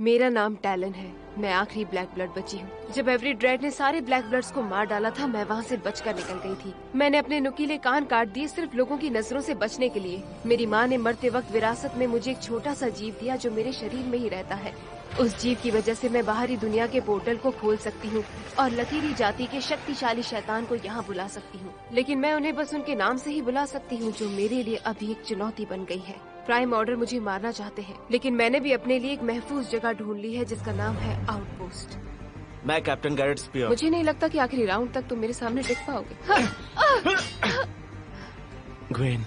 मेरा नाम टैलन है। मैं आखिरी ब्लैक ब्लड बची हूँ। जब एवरी ड्रेड ने सारे ब्लैक ब्लड्स को मार डाला था, मैं वहाँ से बचकर निकल गई थी। मैंने अपने नुकीले कान काट दिए सिर्फ लोगों की नजरों से बचने के लिए। मेरी माँ ने मरते वक्त विरासत में मुझे एक छोटा सा जीव दिया जो मेरे शरीर में ही रहता है। उस जीव की वजह से मैं बाहरी दुनिया के पोर्टल को खोल सकती हूँ और लकीरी जाति के शक्तिशाली शैतान को यहाँ बुला सकती हूँ। लेकिन मैं उन्हें बस उनके नाम से ही बुला सकती हूँ, जो मेरे लिए अभी एक चुनौती बन गई है। प्राइम ऑर्डर मुझे मारना चाहते हैं, लेकिन मैंने भी अपने लिए एक महफूज जगह ढूंढ ली है जिसका नाम है आउटपोस्ट। मैं कैप्टन गैरेट स्पीयर। मुझे नहीं लगता कि आखिरी राउंड तक तुम मेरे सामने टिक पाओगे। ग्वेन,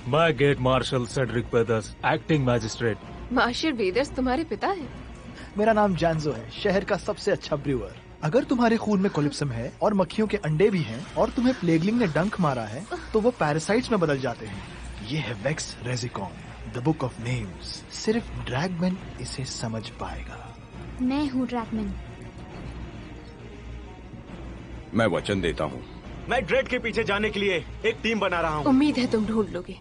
मैं गेट मार्शल सेड्रिक पेदर्स, एक्टिंग मैजिस्ट्रेट। मार्शल वेदर्स तुम्हारे पिता हैं? मेरा नाम जैंजो है, शहर का सबसे अच्छा ब्रूअर। अगर तुम्हारे खून में कोलिप्सम है और मक्खियों के अंडे भी हैं और तुम्हें प्लेगलिंग ने डंक मारा है तो वो पैरासाइट्स में बदल जाते हैं। ये है वेक्स रेजिकॉन, द बुक ऑफ नेम्स। सिर्फ ड्रैगमैन इसे समझ पाएगा। मैं हूँ ड्रैगमैन। मैं वचन देता हूँ। मैं ड्रेड के पीछे जाने के लिए एक टीम बना रहा हूँ। उम्मीद है तुम ढूंढ लोगे।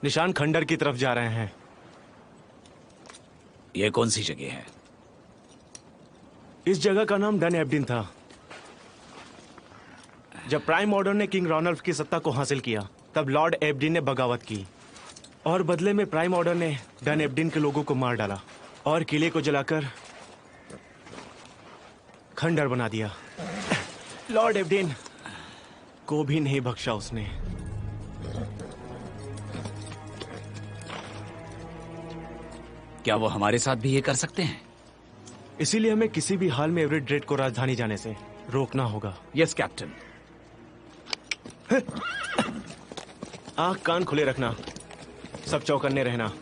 निशान खंडर की तरफ जा रहे हैं। ये कौन सी जगह है? इस जगह का नाम डन एब्डिन था। जब प्राइम ऑर्डर ने किंग रॉनल्फ की सत्ता को हासिल किया, तब लॉर्ड एब्डिन ने बगावत की और बदले में प्राइम ऑर्डर ने डन एब्डिन के लोगों को मार डाला और किले को जलाकर खंडर बना दिया। लॉर्ड एब्डिन को भी नहीं बख्शा उसने। क्या वो हमारे साथ भी ये कर सकते हैं? इसीलिए हमें किसी भी हाल में एवरी ड्रेड को राजधानी जाने से रोकना होगा। Yes captain. आंख कान खुले रखना, सब चौकन्ने रहना।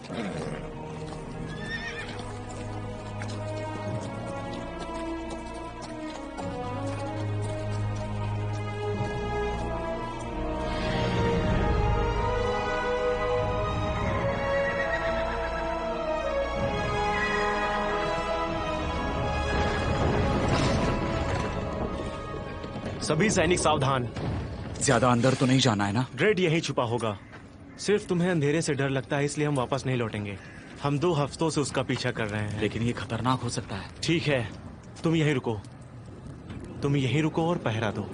सभी सैनिक सावधान। ज्यादा अंदर तो नहीं जाना है ना? ड्रेड यहीं छुपा होगा। सिर्फ तुम्हें अंधेरे से डर लगता है, इसलिए हम वापस नहीं लौटेंगे। हम 2 हफ्तों से उसका पीछा कर रहे हैं। लेकिन ये खतरनाक हो सकता है। ठीक है, तुम यहीं रुको। तुम यहीं रुको और पहरा दो।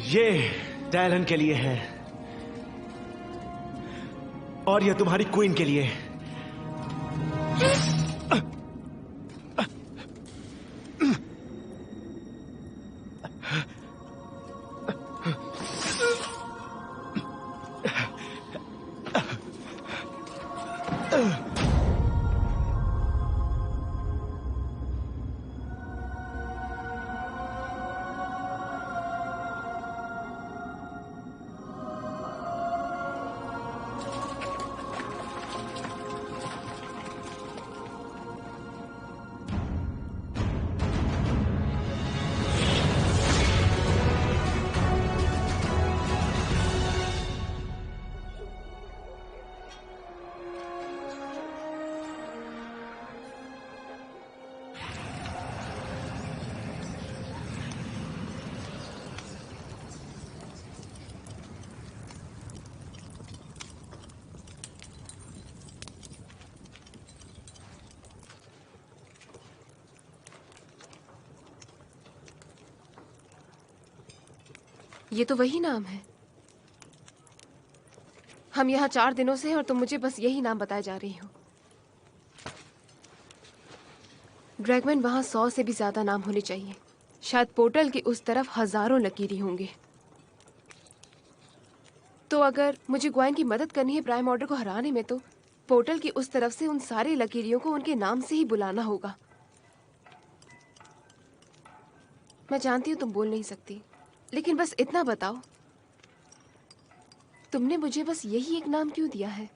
ये टैलन के लिए है। और यह तुम्हारी क्वीन के लिए। ये तो वही नाम है। हम यहाँ 4 दिनों से हैं और तुम मुझे बस यही नाम बताए जा रही हो। ड्रैगमैन, वहाँ 100 से भी ज्यादा नाम होने चाहिए। शायद पोर्टल की उस तरफ हजारों लकीरी होंगे। तो अगर मुझे ग्वाइन की मदद करनी है प्राइम ऑर्डर को हराने में, तो पोर्टल की उस तरफ से उन सारे लकीरियों को उनके नाम से ही बुलाना होगा। मैं जानती हूँ तुम बोल नहीं सकती, लेकिन बस इतना बताओ, तुमने मुझे बस यही एक नाम क्यों दिया है?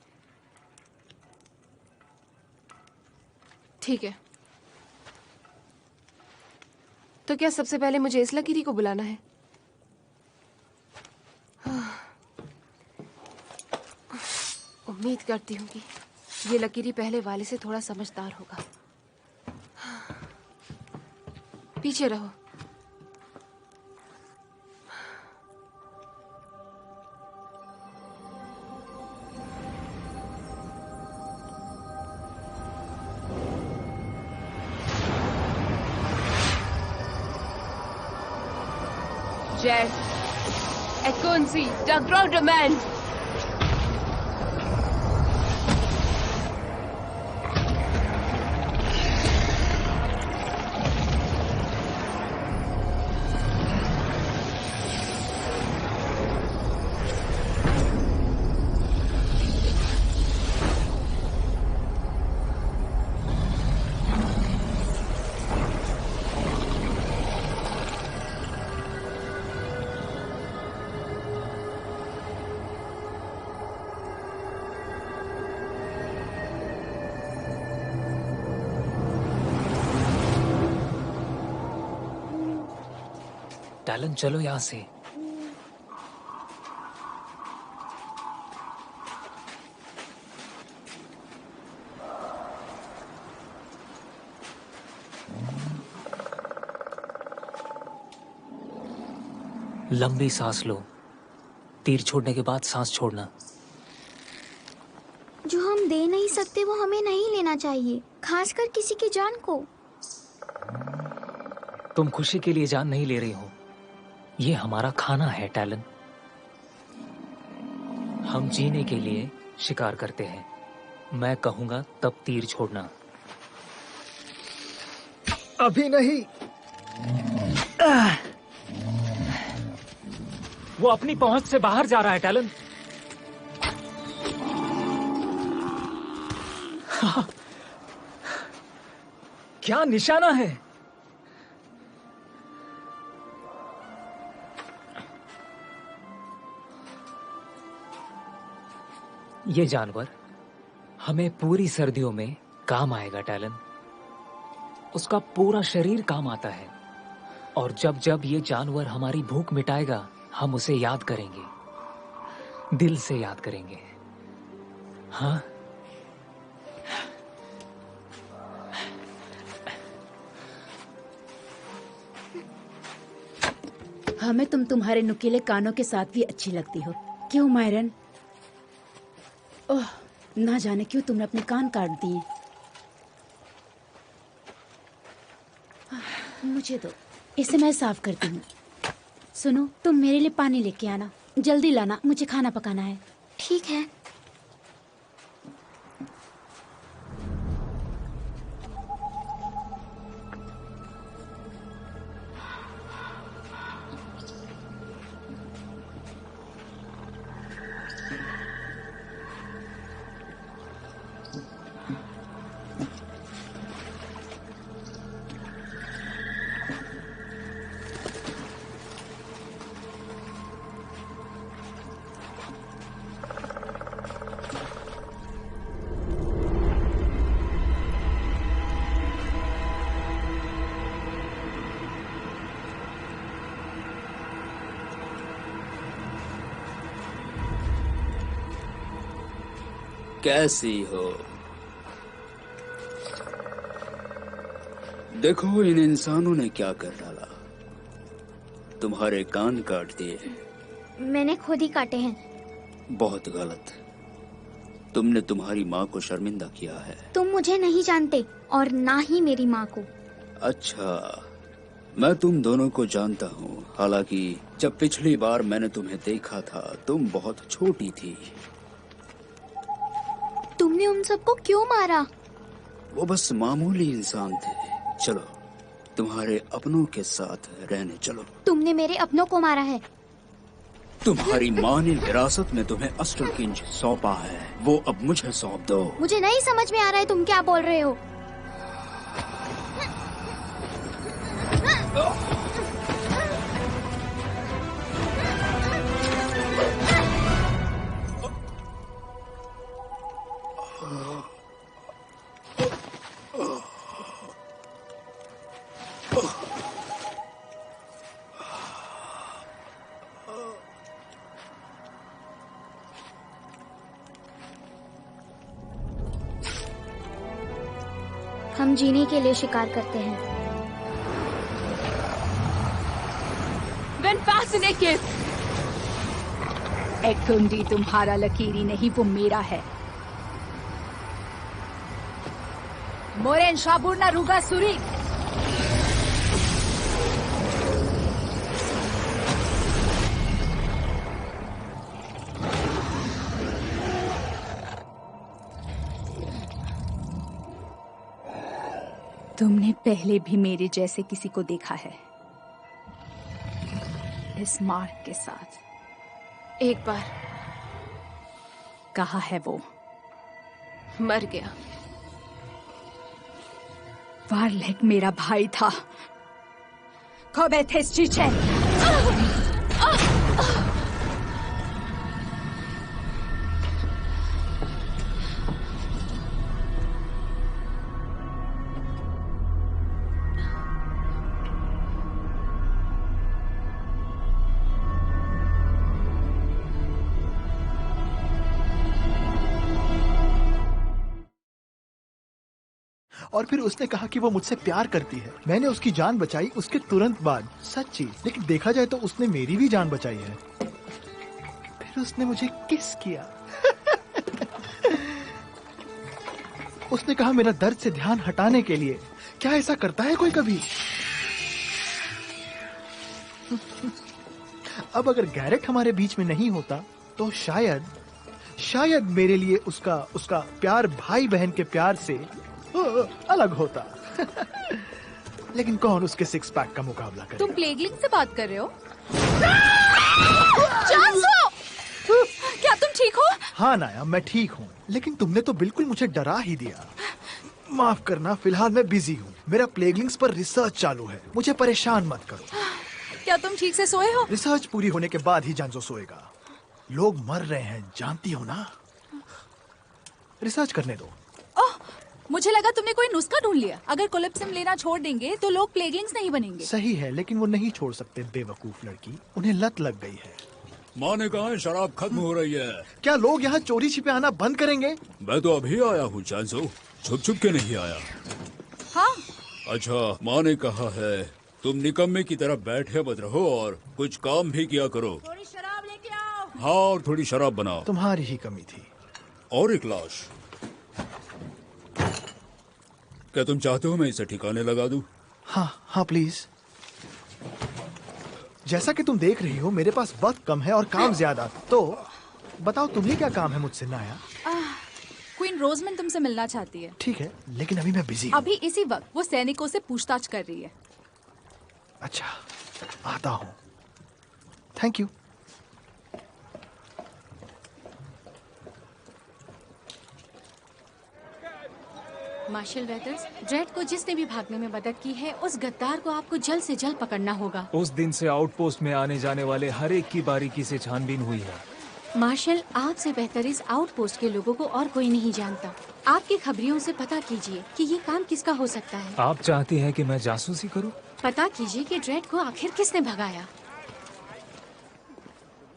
ठीक है, तो क्या सबसे पहले मुझे इस लकीरी को बुलाना है? उम्मीद करती हूँ कि ये लकीरी पहले वाले से थोड़ा समझदार होगा। पीछे रहो। Jet, Ekonsi, Dagrodemand. टैलन, चलो यहाँ से। लंबी सांस लो। तीर छोड़ने के बाद सांस छोड़ना। जो हम दे नहीं सकते वो हमें नहीं लेना चाहिए, खासकर किसी की जान को। तुम खुशी के लिए जान नहीं ले रही हो, ये हमारा खाना है टैलन। हम जीने के लिए शिकार करते हैं। मैं कहूंगा तब तीर छोड़ना। अभी नहीं। वो अपनी पहुंच से बाहर जा रहा है टैलन। क्या निशाना है? ये जानवर हमें पूरी सर्दियों में काम आएगा टैलन। उसका पूरा शरीर काम आता है, और जब जब ये जानवर हमारी भूख मिटाएगा, हम उसे याद करेंगे, दिल से याद करेंगे। हाँ, हमें तुम तुम्हारे नुकीले कानों के साथ भी अच्छी लगती हो। क्यों मायरन? ओह, ना जाने क्यों तुमने अपने कान काट दिए। मुझे दो, इसे मैं साफ करती हूँ। सुनो, तुम मेरे लिए पानी लेके आना, जल्दी लाना, मुझे खाना पकाना है। ठीक है। कैसी हो? देखो इन इंसानों ने क्या कर डाला। तुम्हारे कान काट दिए। मैंने खुद ही काटे हैं। बहुत गलत। तुमने तुम्हारी माँ को शर्मिंदा किया है। तुम मुझे नहीं जानते और ना ही मेरी माँ को। अच्छा, मैं तुम दोनों को जानता हूँ। हालांकि जब पिछली बार मैंने तुम्हें देखा था तुम बहुत छोटी थी। तुमने उन सबको क्यों मारा? वो बस मामूली इंसान थे। चलो तुम्हारे अपनों के साथ रहने चलो। तुमने मेरे अपनों को मारा है। तुम्हारी माँ ने विरासत में तुम्हें अस्ट्रकिंज सौंपा है, वो अब मुझे सौंप दो। मुझे नहीं समझ में आ रहा है तुम क्या बोल रहे हो। हम जीने के लिए शिकार करते हैं। When fascinated. एक कुंडी तुम्हारा लकीरी नहीं, वो मेरा है। मोरेन शाबुरना रुगा सुरी। तुमने पहले भी मेरे जैसे किसी को देखा है इस मार्क के साथ? एक बार। कहा है वो? मर गया। वारलेक मेरा भाई था। कबे थे चीचे? और फिर उसने कहा कि वो मुझसे प्यार करती है। मैंने उसकी जान बचाई उसके तुरंत बाद। सच्ची, लेकिन देखा जाए तो उसने मेरी भी जान बचाई है। फिर उसने मुझे किस किया। उसने कहा मेरा दर्द से ध्यान हटाने के लिए। क्या ऐसा करता है कोई कभी? अब अगर गैरेट हमारे बीच में नहीं होता तो शायद मेरे लिए उसका प्यार भाई बहन के प्यार से अलग होता। लेकिन कौन उसके सिक्स पैक का मुकाबला करे? तुम प्लेगलिंग से बात कर रहे हो? क्या तुम ठीक हो? हाँ नाया, मैं ठीक हूँ, लेकिन तुमने तो बिल्कुल मुझे डरा ही दिया। माफ करना, फिलहाल मैं बिजी हूँ। मेरा प्लेगलिंग्स पर रिसर्च चालू है। मुझे परेशान मत करो। क्या तुम ठीक से सोए हो? रिसर्च पूरी होने के बाद ही जानजो सोएगा। लोग मर रहे हैं, जानती हो ना। रिसर्च करने दो। मुझे लगा तुमने कोई नुस्खा ढूंढ लिया। अगर कोलिप्सिम लेना छोड़ देंगे तो लोग प्लेगलिंग्स नहीं बनेंगे। सही है, लेकिन वो नहीं छोड़ सकते। बेवकूफ लड़की, उन्हें लत लग गई है। माँ ने कहा शराब खत्म हो रही है। क्या लोग यहाँ चोरी छिपे आना बंद करेंगे? मैं तो अभी आया हूँ चांसो, छुप छुप के नहीं आया। हाँ। अच्छा, माँ ने कहा है तुम निकम्मे की तरह बैठे मत रहो और कुछ काम भी किया करो। थोड़ी शराब लेके आओ। हाँ, और थोड़ी शराब बनाओ। तुम्हारी ही कमी थी। और एक लाश। क्या तुम चाहते हो मैं इसे ठिकाने लगा दूं? हाँ प्लीज। जैसा कि तुम देख रही हो मेरे पास वक्त कम है और काम ज्यादा। तो बताओ तुम्हें क्या काम है मुझसे नाया? क्वीन रोजमेंट तुमसे मिलना चाहती है। ठीक है, लेकिन अभी मैं बिजी हूँ। अभी इसी वक्त वो सैनिकों से पूछताछ कर रही है। अच्छा, आता हूँ। Thank you. मार्शल वेदर्स, ड्रेड को जिसने भी भागने में मदद की है उस गद्दार को आपको जल्द से जल्द पकड़ना होगा। उस दिन से आउटपोस्ट में आने जाने वाले हर एक की बारीकी से छानबीन हुई है। मार्शल, आपसे बेहतर इस आउटपोस्ट के लोगों को और कोई नहीं जानता। आपकी खबरियों से पता कीजिए कि ये काम किसका हो सकता है। आप चाहती हैं कि मैं जासूसी करूं? पता कीजिए कि ड्रेड को आखिर किसने भगाया।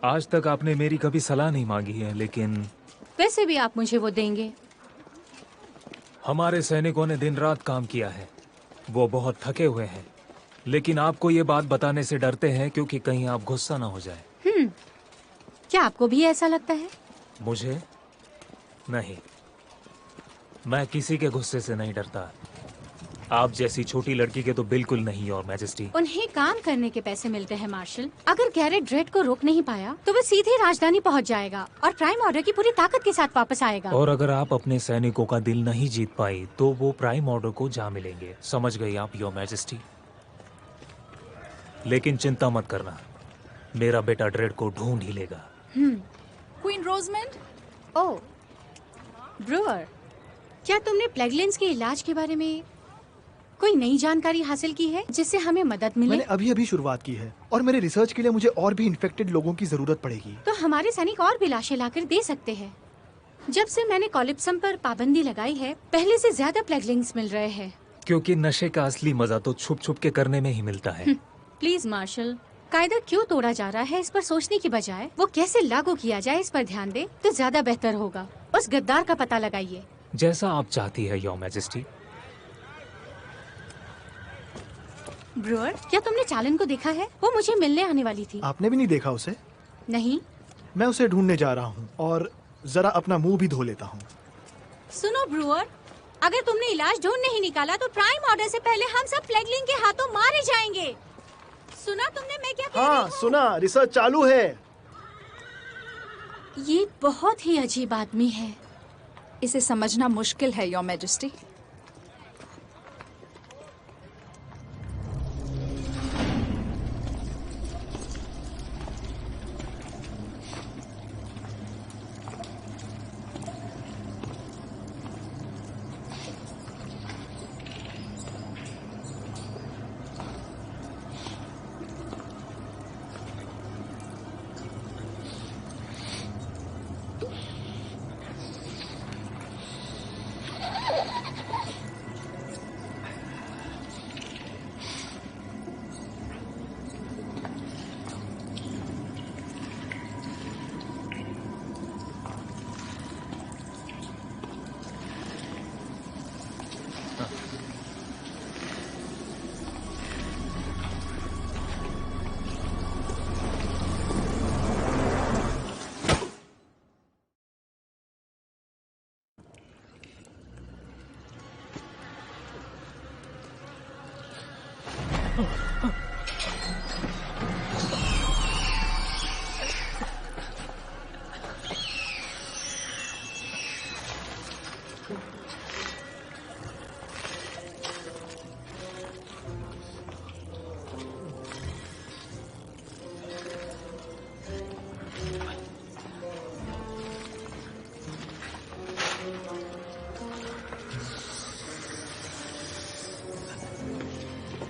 आज तक आपने मेरी कभी सलाह नहीं मांगी है, लेकिन वैसे भी आप मुझे वो देंगे। हमारे सैनिकों ने दिन रात काम किया है, वो बहुत थके हुए हैं, लेकिन आपको ये बात बताने से डरते हैं क्योंकि कहीं आप गुस्सा ना हो जाए। क्या आपको भी ऐसा लगता है? मुझे नहीं, मैं किसी के गुस्से से नहीं डरता। आप जैसी छोटी लड़की के तो बिल्कुल नहीं, योर मैजेस्टी। उन्हें काम करने के पैसे मिलते हैं मार्शल। अगर गैरेट ड्रेड को रोक नहीं पाया तो वो सीधे राजधानी पहुंच जाएगा और प्राइम ऑर्डर की पूरी ताकत के साथ वापस आएगा। और अगर आप अपने सैनिकों का दिल नहीं जीत पाई तो वो प्राइम ऑर्डर को जा मिलेंगे। समझ गई आप, योर मैजेस्टी? लेकिन चिंता मत करना, मेरा बेटा ड्रेड को ढूंढ ही लेगा। क्वीन रोजमेंड। ओह ब्रूअर, क्या तुमने प्लेगलेंस के इलाज के बारे में कोई नई जानकारी हासिल की है जिससे हमें मदद मिले? मैंने अभी शुरुआत की है और मेरे रिसर्च के लिए मुझे और भी इन्फेक्टेड लोगों की जरूरत पड़ेगी। तो हमारे सैनिक और भी लाशें लाकर दे सकते हैं। जब से मैंने कॉलिप्सम पर पाबंदी लगाई है, पहले से ज्यादा प्लेगलिंग्स मिल रहे हैं। क्योंकि नशे का असली मजा तो छुप छुप के करने में ही मिलता है। प्लीज मार्शल, कायदा क्यों तोड़ा जा रहा है इस पर सोचने की बजाय वो कैसे लागू किया जाए इस पर ध्यान दे तो ज्यादा बेहतर होगा। उस गद्दार का पता लगाइए। जैसा आप चाहती है, योर मैजेस्टी। ब्रूअर, क्या तुमने चालन को देखा है? वो मुझे मिलने आने वाली थी। आपने भी नहीं देखा उसे? नहीं। मैं उसे ढूंढने जा रहा हूँ और जरा अपना मुंह भी धो लेता हूँ। सुनो ब्रूअर, अगर तुमने इलाज ढूंढ नहीं निकाला तो प्राइम ऑर्डर से पहले हम सब प्लेगलिंग के हाथों मारे जाएंगे। सुना तुमने मैं क्या कह रही हूँ? सुना, रिसर्च चालू है। ये बहुत ही अजीब आदमी है। इसे समझना मुश्किल है, योर मैजेस्टी।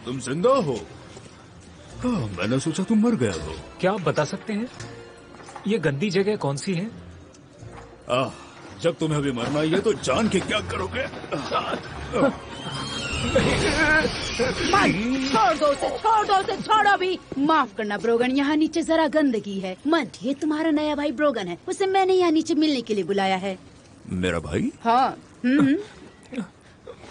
तुम जिंदा हो? मैंने सोचा तुम मर गया हो। क्या आप बता सकते हैं ये गंदी जगह कौन सी है? जब तुम्हें अभी मरना ही है तो जान के क्या करोगे? छोड़ दो उसे, छोड़ो भी। माफ करना ब्रोगन, यहाँ नीचे जरा गंदगी है। मंट, ये तुम्हारा नया भाई ब्रोगन है, उसे मैंने यहाँ नीचे मिलने के लिए बुलाया है। मेरा भाई? हाँ।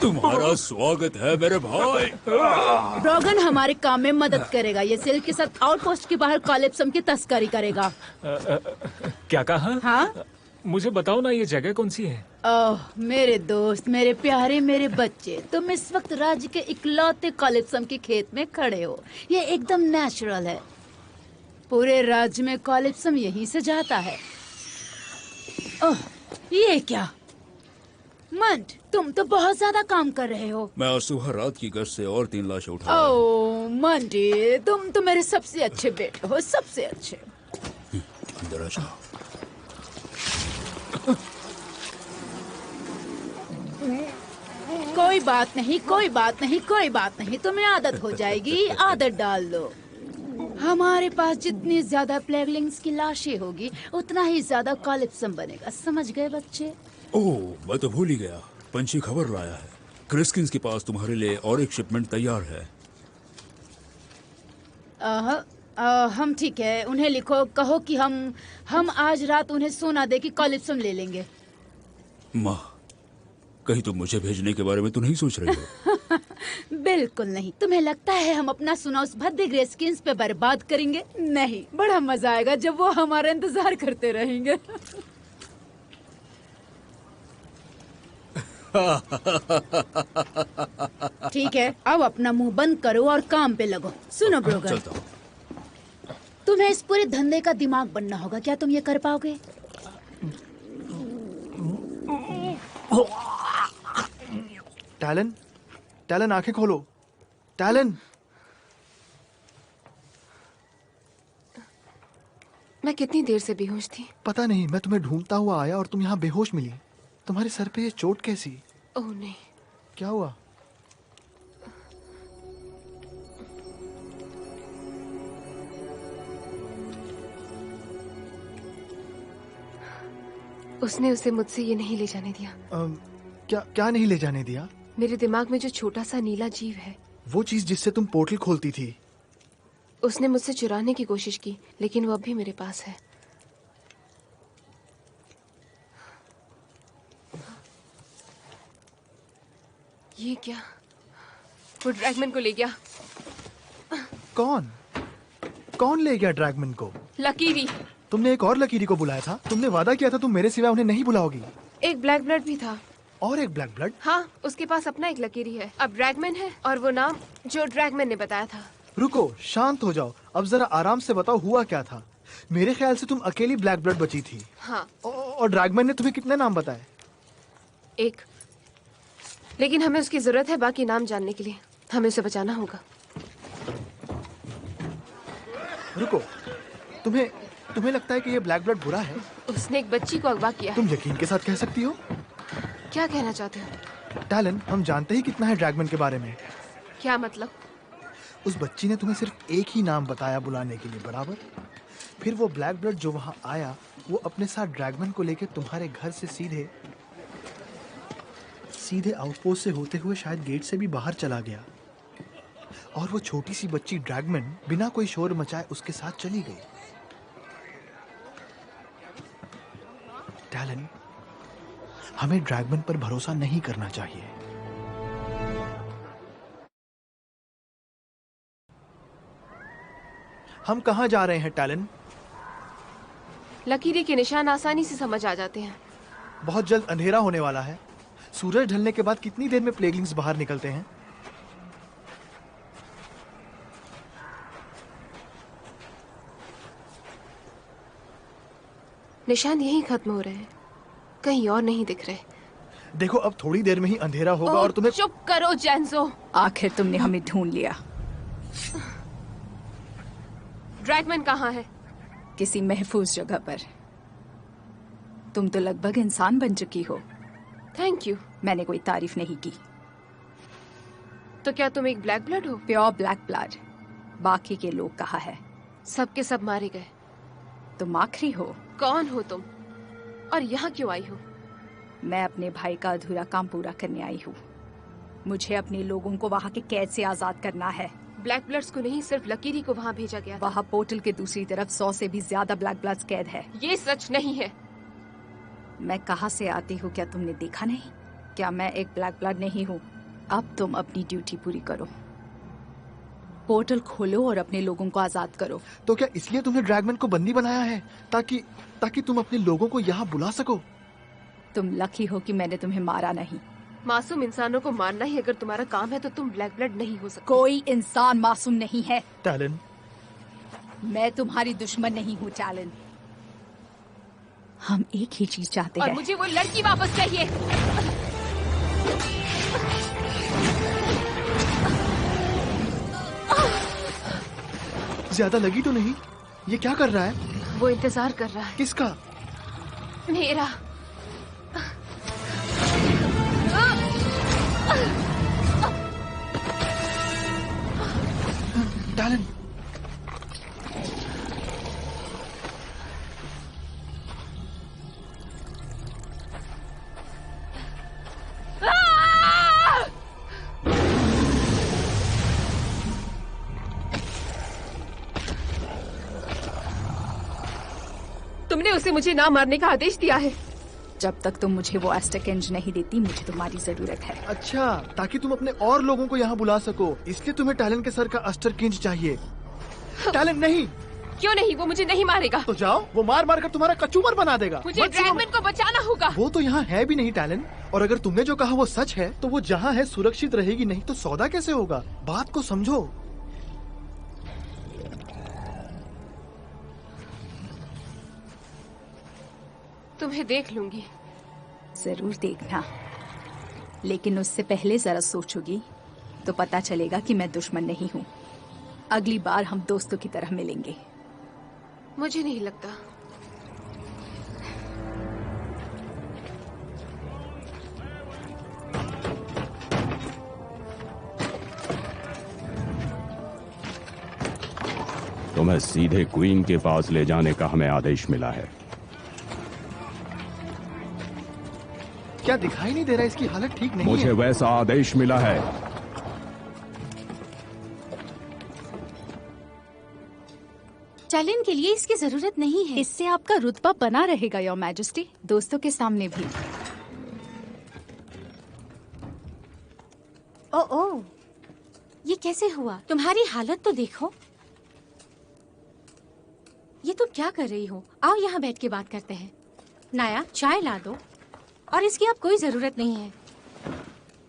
तुम्हारा स्वागत है मेरे भाई। ब्रोगन हमारे काम में मदद करेगा। ये सिल्क के साथ आउटपोस्ट के बाहर कॉलिप्सम की तस्करी करेगा। क्या कहा? हाँ, मुझे बताओ ना, ये जगह कौन सी है? ओह मेरे दोस्त, मेरे प्यारे, मेरे बच्चे, तुम इस वक्त राज्य के इकलौते कॉलिप्सम के खेत में खड़े हो। ये एकदम नेचुरल है। पूरे राज्य में कॉलिप्सम यहीं से जाता है। ओह ये क्या मंट, तुम तो बहुत ज्यादा काम कर रहे हो। मैं आज सुबह रात की गश्त से और 3 लाशें उठा। ओह मंटी, तुम तो मेरे सबसे अच्छे बेटे हो, सबसे अच्छे। अंदर आ जाओ। कोई बात नहीं, कोई बात नहीं, कोई बात नहीं, तुम्हें आदत हो जाएगी। आदत डाल लो। हमारे पास जितनी ज्यादा प्लेगलिंग्स की लाशें होगी उतना ही ज्यादा कॉलिप्सम बनेगा। समझ गए बच्चे? ओह मैं तो भूल ही गया, पंछी खबर लाया है। क्रिस्किंस के पास तुम्हारे लिए और एक शिपमेंट तैयार है। हम ठीक है, उन्हें लिखो, कहो कि हम आज रात उन्हें सोना दे कि कॉलिप्सम ले लेंगे। माँ, कहीं तुम मुझे भेजने के बारे में तो नहीं सोच रही हो? बिल्कुल नहीं। तुम्हें लगता है हम अपना सोना उस भद्दे ग्रेस्किंस पे बर्बाद करेंगे? नहीं, बड़ा मजा आएगा जब वो हमारा इंतजार करते रहेंगे। ठीक है, अब अपना मुंह बंद करो और काम पे लगो। सुनो ब्रोगर, तुम्हें इस पूरे धंधे का दिमाग बनना होगा। क्या तुम ये कर पाओगे? टैलन, टैलन आंखें खोलो। टैलन, मैं कितनी देर से बेहोश थी? पता नहीं, मैं तुम्हें ढूंढता हुआ आया और तुम यहाँ बेहोश मिली। तुम्हारे सर पे ये चोट कैसी? ओह नहीं। क्या हुआ? उसने उसे मुझसे ये नहीं ले जाने दिया। क्या नहीं ले जाने दिया? मेरे दिमाग में जो छोटा सा नीला जीव है, वो चीज जिससे तुम पोर्टल खोलती थी। उसने मुझसे चुराने की कोशिश की, लेकिन वो अब भी मेरे पास है। ये क्या? वो ड्रैगमैन को ले गया। कौन ले गया ड्रैगमैन को? लकीरी। तुमने एक और लकीरी को बुलाया था। तुमने वादा किया था तुम मेरे सिवा उन्हें नहीं बुलाओगी। एक ब्लैक ब्लड भी था। और एक ब्लैक ब्लड? हाँ, उसके पास अपना एक लकीरी है। अब ड्रैगमैन है, और वो नाम जो ड्रैगमैन ने बताया था। रुको, शांत हो जाओ। अब जरा आराम से बताओ हुआ क्या था। मेरे ख्याल से तुम अकेली ब्लैक ब्लड बची थी। हाँ। और ड्रैगमैन ने तुम्हें कितने नाम बताए? एक, लेकिन हमें उसकी जरूरत है बाकी नाम जानने के लिए। हमें उसे बचाना होगा। रुको, तुम्हें लगता है कि ये ब्लैक ब्लड बुरा है? उसने एक बच्ची को अगवा किया। तुम यकीन के साथ कह सकती हो? क्या कहना चाहते हो? टैलन, हम जानते ही कितना है ड्रैगमैन के बारे में। क्या मतलब? उस बच्ची ने तुम्हें सिर्फ एक ही नाम बताया बुलाने के लिए, बराबर? फिर वो ब्लैक ब्लड जो वहां आया, वो अपने साथ ड्रैगमैन को लेकर तुम्हारे घर से सीधे आउटपोस्ट से होते हुए शायद गेट से भी बाहर चला गया। और वो छोटी सी बच्ची ड्रैगमैन बिना कोई शोर मचाए उसके साथ चली गई। टैलन, हमें ड्रैगमैन पर भरोसा नहीं करना चाहिए। हम कहाँ जा रहे हैं टैलन? लकीरी के निशान आसानी से समझ आ जाते हैं। बहुत जल्द अंधेरा होने वाला है। सूरज ढलने के बाद कितनी देर में प्लेगलिंग्स बाहर निकलते हैं? निशान यहीं खत्म हो रहे हैं, कहीं और नहीं दिख रहे। देखो, अब थोड़ी देर में ही अंधेरा होगा और तुम्हें... चुप करो जैंसो। आखिर तुमने हमें ढूंढ लिया। ड्रैगमैन कहाँ है? किसी महफूज जगह पर। तुम तो लगभग इंसान बन चुकी हो। Thank you. मैंने कोई तारीफ नहीं की। तो क्या तुम एक ब्लैक ब्लड हो? Pure black blood. बाकी के लोग कहाँ है? सब के सब मारे गए। तुम आखिरी हो। कौन हो तुम और यहाँ क्यों आई हो? मैं अपने भाई का अधूरा काम पूरा करने आई हूँ। मुझे अपने लोगों को वहाँ के कैद से आजाद करना है। ब्लैक ब्लड्स को नहीं, सिर्फ लकीरी को वहाँ भेजा गया। वहाँ पोर्टल के दूसरी तरफ 100 से भी ज्यादा ब्लैक ब्लड्स कैद है। ये सच नहीं है। मैं कहाँ से आती हूँ क्या तुमने देखा नहीं? क्या मैं एक ब्लैक ब्लड नहीं हूँ? अब तुम अपनी ड्यूटी पूरी करो। पोर्टल खोलो और अपने लोगों को आजाद करो। तो क्या इसलिए तुमने ड्रैगमैन को बंदी बनाया है, ताकि तुम अपने लोगों को यहाँ बुला सको? तुम लकी हो कि मैंने तुम्हें मारा नहीं। मासूम इंसानों को मारना ही अगर तुम्हारा काम है तो तुम ब्लैक ब्लड नहीं हो सकते। कोई इंसान मासूम नहीं है। टैलन, मैं तुम्हारी दुश्मन नहीं हूँ टैलन। हम एक ही चीज चाहते हैं। और मुझे वो लड़की वापस चाहिए। ज्यादा लगी तो नहीं? ये क्या कर रहा है? वो इंतजार कर रहा है। किसका? मेरा। टैलन, तुमने उसे मुझे ना मारने का आदेश दिया है। जब तक तुम मुझे वो एस्टेकेंज नहीं देती, मुझे तुम्हारी जरूरत है। अच्छा, ताकि तुम अपने और लोगों को यहाँ बुला सको, इसलिए तुम्हें टैलेंट के सर का अस्टरकिंज चाहिए। टैलेंट नहीं। क्यों नहीं? वो मुझे नहीं मारेगा। तो जाओ, वो मार मार कर तुम्हारा कचूमर बना देगा। मुझे ड्रैगमैन को बचाना होगा। वो तो यहाँ है भी नहीं टैलेंट, और अगर तुमने जो कहा वो सच है तो वो जहाँ है सुरक्षित रहेगी, नहीं तो सौदा कैसे होगा? बात को समझो। तुम्हें देख लूंगी। जरूर देखना, लेकिन उससे पहले जरा सोचोगी तो पता चलेगा कि मैं दुश्मन नहीं हूँ। अगली बार हम दोस्तों की तरह मिलेंगे। मुझे नहीं लगता। तुम्हें सीधे क्वीन के पास ले जाने का हमें आदेश मिला है। क्या दिखाई नहीं दे रहा? इसकी हालत ठीक नहीं मुझे है। वैसा आदेश मिला है। टैलेंट के लिए इसकी जरूरत नहीं है। इससे आपका रुतबा बना रहेगा योर मैजेस्टी, दोस्तों के सामने भी। ओ, ये कैसे हुआ? तुम्हारी हालत तो देखो। ये तुम क्या कर रही हो? आओ यहाँ बैठ के बात करते हैं। नाया, चाय ला दो। और इसकी अब कोई जरूरत नहीं है।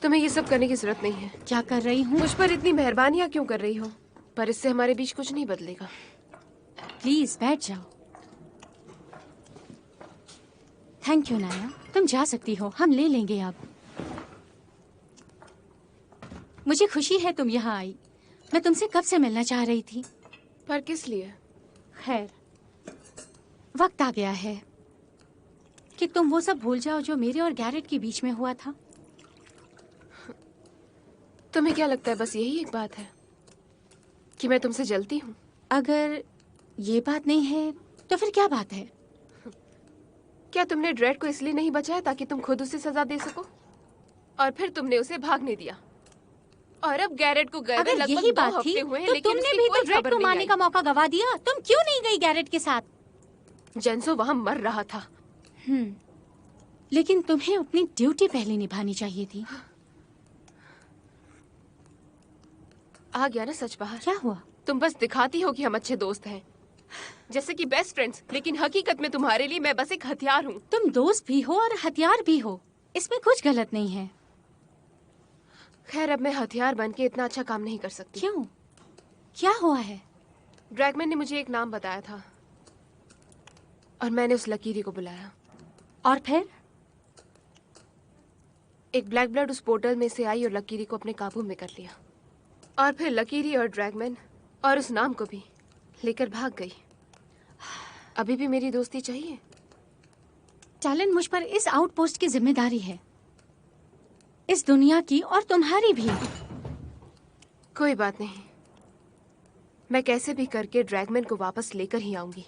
तुम्हें ये सब करने की जरूरत नहीं है। क्या कर रही हूँ? मुझ पर इतनी मेहरबानियाँ क्यों कर रही हो? पर इससे हमारे बीच कुछ नहीं बदलेगा। प्लीज बैठ जाओ। थैंक यू नाया, तुम जा सकती हो। हम ले लेंगे अब। मुझे खुशी है तुम यहाँ आई। मैं तुमसे कब से मिलना चाह रही थी। पर किस लिए? खैर, वक्त आ गया है कि तुम वो सब भूल जाओ जो मेरे और गैरेट के बीच में हुआ था। तुम्हें क्या लगता है बस यही एक बात है कि मैं तुमसे जलती हूँ? अगर ये बात नहीं है तो फिर क्या बात है? क्या तुमने ड्रेड को इसलिए नहीं बचाया ताकि तुम खुद उसे सजा दे सको? और फिर तुमने उसे भागने दिया। और अब गैरेट को गए अगर यही बात थी तो तुमने भी तो ड्रेड को मारने का मौका गवा दिया। तुम क्यों नहीं गई गैरेट के साथ? जेंसो वहाँ मर रहा था। लेकिन तुम्हें अपनी ड्यूटी पहले निभानी चाहिए थी। आ गया ना सच बाहर। क्या हुआ? तुम बस दिखाती हो कि हम अच्छे दोस्त हैं, जैसे कि बेस्ट फ्रेंड्स, लेकिन हकीकत में तुम्हारे लिए मैं बस एक हथियार हूँ। तुम दोस्त भी हो और हथियार भी हो, इसमें कुछ गलत नहीं है। खैर, अब मैं हथियार बन के इतना अच्छा काम नहीं कर सकती। क्यों? क्या हुआ है? ड्रैगमैन ने मुझे एक नाम बताया था और मैंने उस लकीरी को बुलाया। और फिर? एक ब्लैक ब्लड उस पोर्टल में से आई और लकीरी को अपने काबू में कर लिया। और फिर लकीरी और ड्रैगमैन और उस नाम को भी लेकर भाग गई। अभी भी मेरी दोस्ती चाहिए? टैलेंट, मुझ पर इस आउटपोस्ट की जिम्मेदारी है, इस दुनिया की और तुम्हारी भी। कोई बात नहीं, मैं कैसे भी करके ड्रैगमैन को वापस लेकर ही आऊंगी।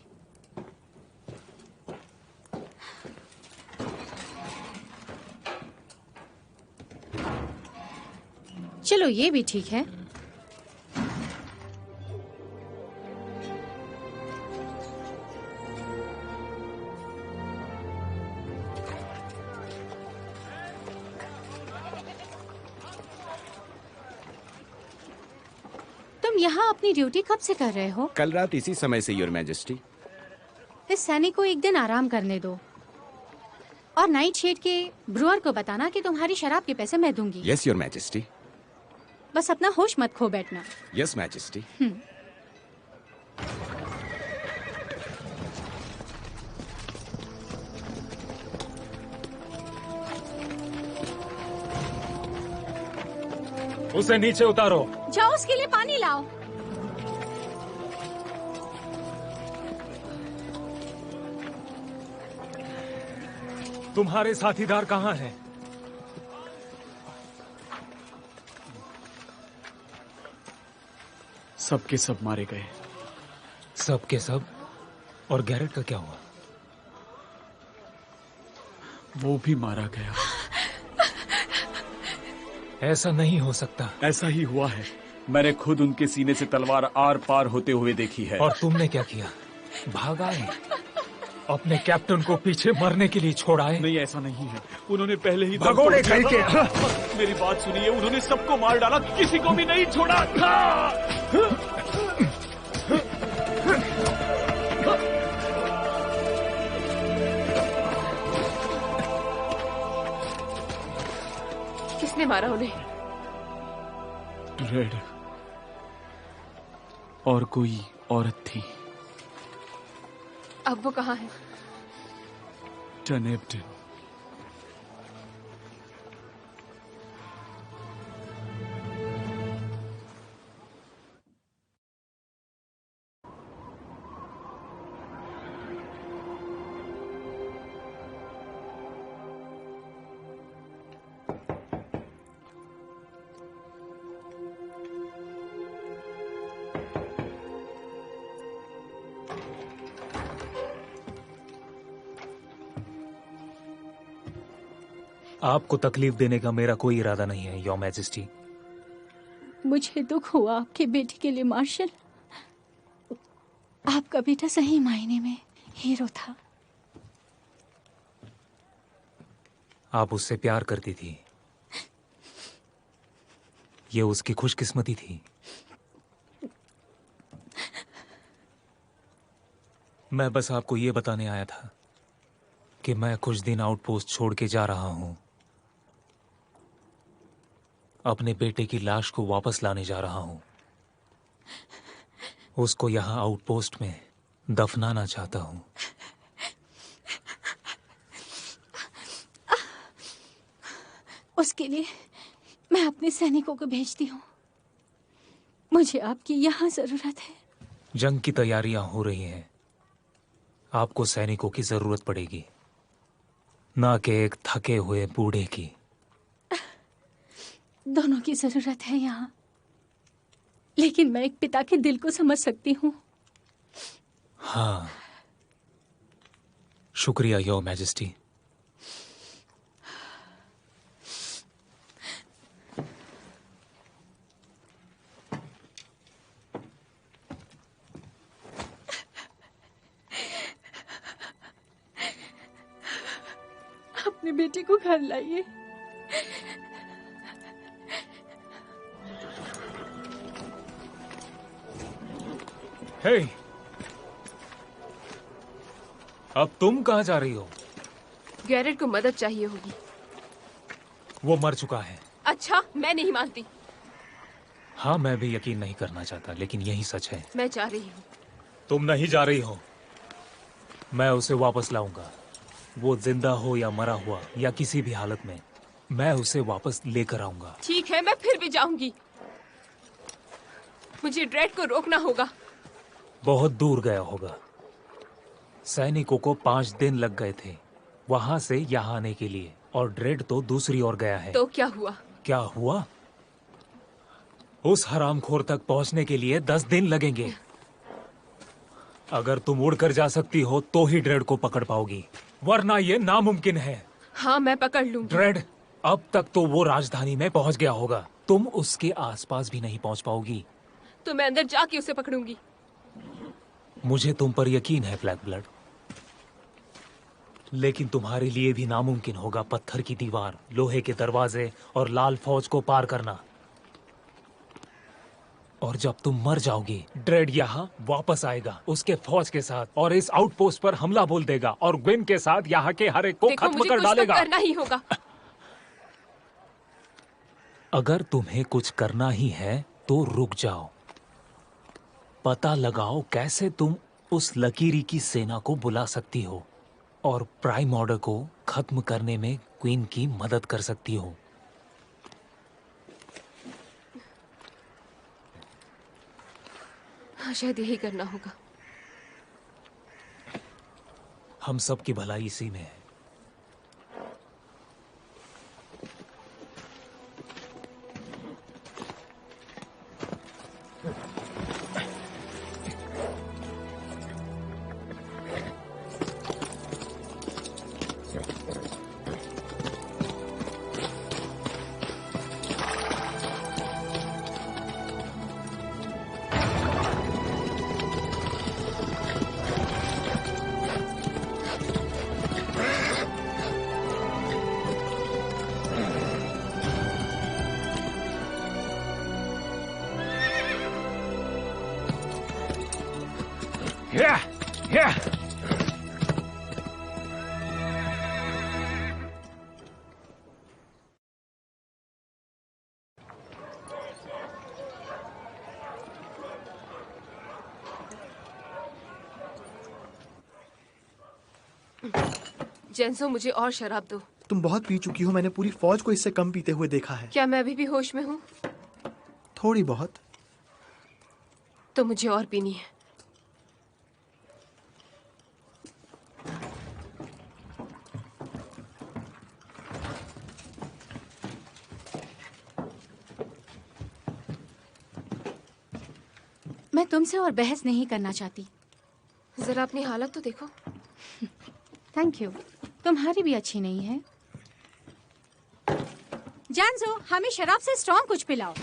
चलो, ये भी ठीक है। तुम यहाँ अपनी ड्यूटी कब से कर रहे हो? कल रात इसी समय से, योर मैजेस्टी। इस सैनिक को एक दिन आराम करने दो और नाइट शेड के ब्रूअर को बताना कि तुम्हारी शराब के पैसे मैं दूंगी। Yes your majesty. बस अपना होश मत खो बैठना। Yes majesty. उसे नीचे उतारो। जाओ, उसके लिए पानी लाओ। तुम्हारे साथीदार कहाँ हैं? सब के सब मारे गए। सब के सब? और गैरेट का क्या हुआ? वो भी मारा गया। ऐसा नहीं हो सकता। ऐसा ही हुआ है। मैंने खुद उनके सीने से तलवार आर पार होते हुए देखी है। और तुमने क्या किया? भागा है? तुमने भी तो ड्रेड को मारने का मौका गवा दिया। ऐसा नहीं हो सकता। ऐसा नहीं हो सकता। मैंने खुद उनके सीने से तलवार आर पार होते हुए देखी है। और तुमने क्या किया? भागा है? अपने कैप्टन को पीछे मरने के लिए छोड़ा है? नहीं, ऐसा नहीं है। उन्होंने पहले ही भगोड़े कहीं के। मेरी बात सुनिए, उन्होंने सबको मार डाला, किसी को भी नहीं छोड़ा। किसने मारा उन्हें? रेड और कोई औरत थी। अब वो कहाँ है? डन एब्डन। आपको तकलीफ देने का मेरा कोई इरादा नहीं है, योर मैजेस्टी। मुझे दुख हुआ आपके बेटे के लिए मार्शल। आपका बेटा सही मायने में हीरो था। आप उससे प्यार करती थी, ये उसकी खुशकिस्मती थी। मैं बस आपको ये बताने आया था कि मैं कुछ दिन आउटपोस्ट छोड़ के जा रहा हूं। अपने बेटे की लाश को वापस लाने जा रहा हूं। उसको यहां आउटपोस्ट में दफनाना चाहता हूं। उसके लिए मैं अपने सैनिकों को भेजती हूँ। मुझे आपकी यहाँ जरूरत है। जंग की तैयारियां हो रही हैं। आपको सैनिकों की जरूरत पड़ेगी, ना कि एक थके हुए बूढ़े की। दोनों की जरूरत है यहाँ, लेकिन मैं एक पिता के दिल को समझ सकती हूँ। हाँ, शुक्रिया योर मैजेस्टी। अपने बेटे को घर लाइए। हे, अब तुम कहाँ जा रही हो? गैरेट को मदद चाहिए होगी। वो मर चुका है। अच्छा, मैं नहीं मानती। हाँ, मैं भी यकीन नहीं करना चाहता, लेकिन यही सच है। मैं जा रही हूँ। तुम नहीं जा रही हो। मैं उसे वापस लाऊंगा। वो जिंदा हो या मरा हुआ या किसी भी हालत में, मैं उसे वापस लेकर आऊंगा। ठीक है, मैं फिर भी जाऊंगी। मुझे ड्रेड को रोकना होगा। बहुत दूर गया होगा। सैनिकों को 5 दिन लग गए थे वहां से यहाँ आने के लिए, और ड्रेड तो दूसरी ओर गया है। तो क्या हुआ? क्या हुआ? उस हरामखोर तक पहुंचने के लिए 10 दिन लगेंगे। अगर तुम उड़कर जा सकती हो तो ही ड्रेड को पकड़ पाओगी, वरना ये नामुमकिन है। हाँ, मैं पकड़ लूंगी। ड्रेड अब तक तो वो राजधानी में पहुंच गया होगा। तुम उसके आसपास भी नहीं पहुंच पाओगी। तो मैं अंदर जाके उसे पकड़ूंगी। मुझे तुम पर यकीन है ब्लैक ब्लड, लेकिन तुम्हारे लिए भी नामुमकिन होगा पत्थर की दीवार, लोहे के दरवाजे और लाल फौज को पार करना। और जब तुम मर जाओगी, ड्रेड यहाँ वापस आएगा उसके फौज के साथ, और इस आउटपोस्ट पर हमला बोल देगा और ग्विन के साथ यहाँ के हर एक को खत्म कर डालेगा। करना ही होगा। अगर तुम्हें कुछ करना ही है तो रुक जाओ। पता लगाओ कैसे तुम उस लकीरी की सेना को बुला सकती हो और प्राइम ऑर्डर को खत्म करने में क्वीन की मदद कर सकती हो। हाँ, शायद यही करना होगा। हम सब की भलाई इसी में है। जेंसो, मुझे और शराब दो। तुम बहुत पी चुकी हो, मैंने पूरी फौज को इससे कम पीते हुए देखा है। क्या मैं अभी भी होश में हूँ? थोड़ी बहुत। तो मुझे और पीनी है। मैं तुमसे और बहस नहीं करना चाहती। जरा अपनी हालत तो देखो। Thank you. तुम्हारी भी अच्छी नहीं है। जानसो, हमें शराब से स्ट्रॉन्ग कुछ पिलाओ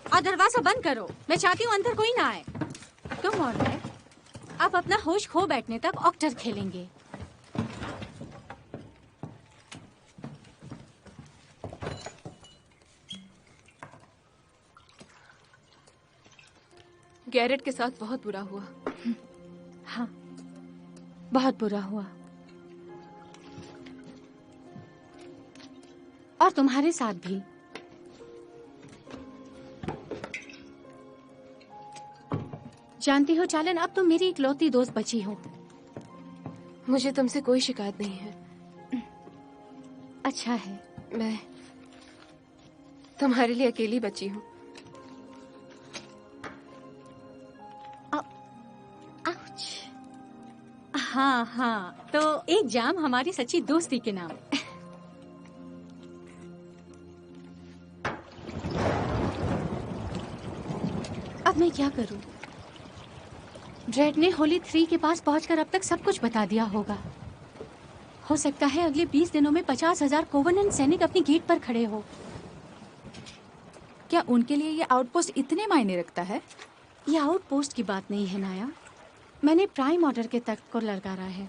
और दरवाजा बंद करो। मैं चाहती हूँ अंदर कोई ना आए। तुम और मैं अब अपना होश खो बैठने तक ऑक्टर खेलेंगे। गैरेट के साथ बहुत बुरा हुआ। हाँ, बहुत बुरा हुआ। और तुम्हारे साथ भी। जानती हो चालन, अब तुम मेरी इकलौती दोस्त बची हो। मुझे तुमसे कोई शिकायत नहीं है। अच्छा है। मैं तुम्हारे लिए अकेली बची हूँ। हाँ हाँ, तो एक जाम हमारी सच्ची दोस्ती के नाम। अब मैं क्या करूं? ड्रेड ने होली 3 के पास पहुंचकर अब तक सब कुछ बता दिया होगा। हो सकता है अगले 20 दिनों में 50,000 कोवेनेंट सैनिक अपनी गेट पर खड़े हो। क्या उनके लिए ये आउटपोस्ट इतने मायने रखता है? ये आउटपोस्ट की बात नहीं है नाया। मैंने प्राइम ऑर्डर के तख्त को ललकारा है।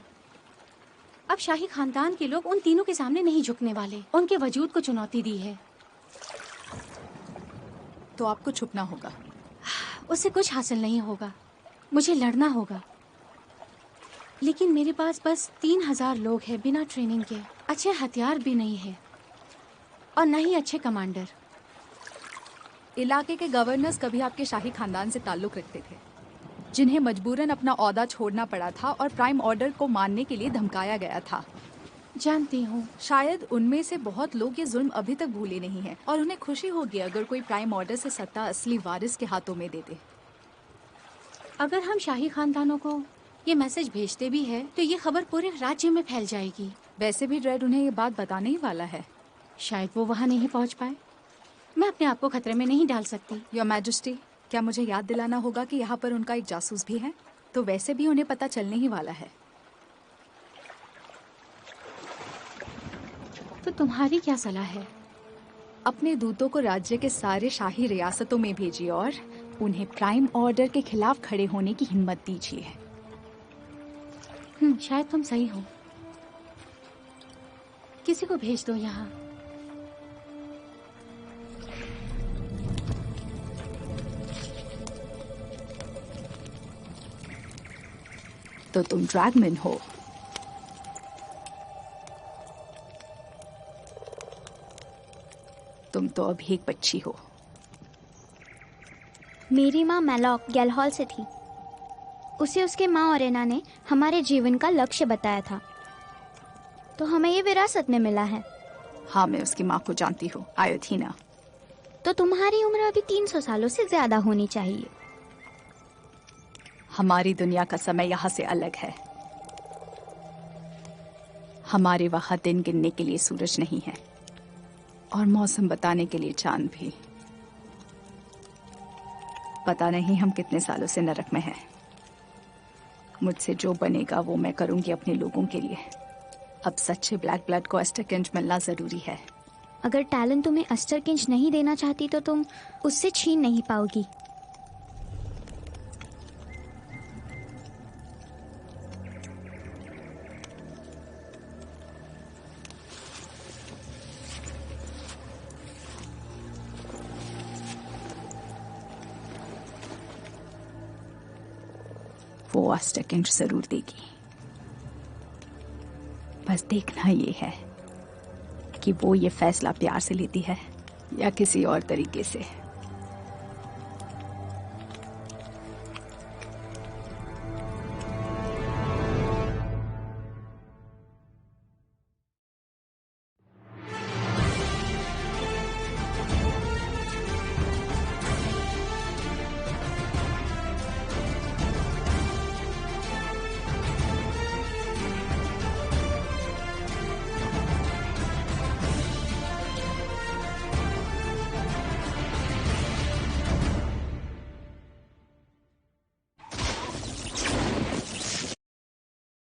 अब शाही खानदान के लोग उन तीनों के सामने नहीं झुकने वाले। उनके वजूद को चुनौती दी है। तो आपको छुपना होगा। उससे कुछ हासिल नहीं होगा। मुझे लड़ना होगा। लेकिन मेरे पास बस 3,000 लोग हैं बिना ट्रेनिंग के। अच्छे हथियार भी नहीं है और न ही अच्छे कमांडर। इलाके के गवर्नर्स कभी आपके शाही खानदान से ताल्लुक रखते थे, जिन्हें मजबूरन अपना ओहदा छोड़ना पड़ा था और प्राइम ऑर्डर को मानने के लिए धमकाया गया था। जानती हूँ, शायद उनमें से बहुत लोग ये जुल्म अभी तक भूले नहीं हैं और उन्हें खुशी होगी अगर कोई प्राइम ऑर्डर से सत्ता असली वारिस के हाथों में दे दे। अगर हम शाही खानदानों को ये मैसेज भेजते भी है तो ये खबर पूरे राज्य में फैल जाएगी। वैसे भी ड्रेड उन्हें ये बात बताने ही वाला है। शायद वो वहाँ नहीं पहुँच पाए। मैं अपने आप को खतरे में नहीं डाल सकती। योर मैजेस्टी, क्या मुझे याद दिलाना होगा कि यहाँ पर उनका एक जासूस भी है? तो वैसे भी उन्हें पता चलने ही वाला है। तो तुम्हारी क्या सलाह है? अपने दूतों को राज्य के सारे शाही रियासतों में भेजिए और उन्हें प्राइम ऑर्डर के खिलाफ खड़े होने की हिम्मत दीजिए। शायद तुम सही हो। किसी को भेज दो यहाँ। तो तुम ड्रैगमैन हो। तुम तो अभी एक बच्ची हो। मेरी माँ मैलॉक गैलहॉल से थी। उसे उसके माँ ओरेना ने हमारे जीवन का लक्ष्य बताया था, तो हमें ये विरासत में मिला है। हाँ, मैं उसकी माँ को जानती हूँ, आयोथीना। तो तुम्हारी उम्र अभी 300 सालों से ज्यादा होनी चाहिए। हमारी दुनिया का समय यहाँ से अलग है। हमारे वहाँ दिन गिनने के लिए सूरज नहीं है और मौसम बताने के लिए चांद भी। पता नहीं हम कितने सालों से नरक में हैं। मुझसे जो बनेगा वो मैं करूंगी अपने लोगों के लिए। अब सच्चे ब्लैक ब्लड को एस्टरकिंज मिलना जरूरी है। अगर टैलन तुम्हें एस्टरकिंज नहीं देना चाहती तो तुम उससे छीन नहीं पाओगी। वो वो अस्टेकेंट जरूर देगी। बस देखना ये है कि वो ये फैसला प्यार से लेती है या किसी और तरीके से।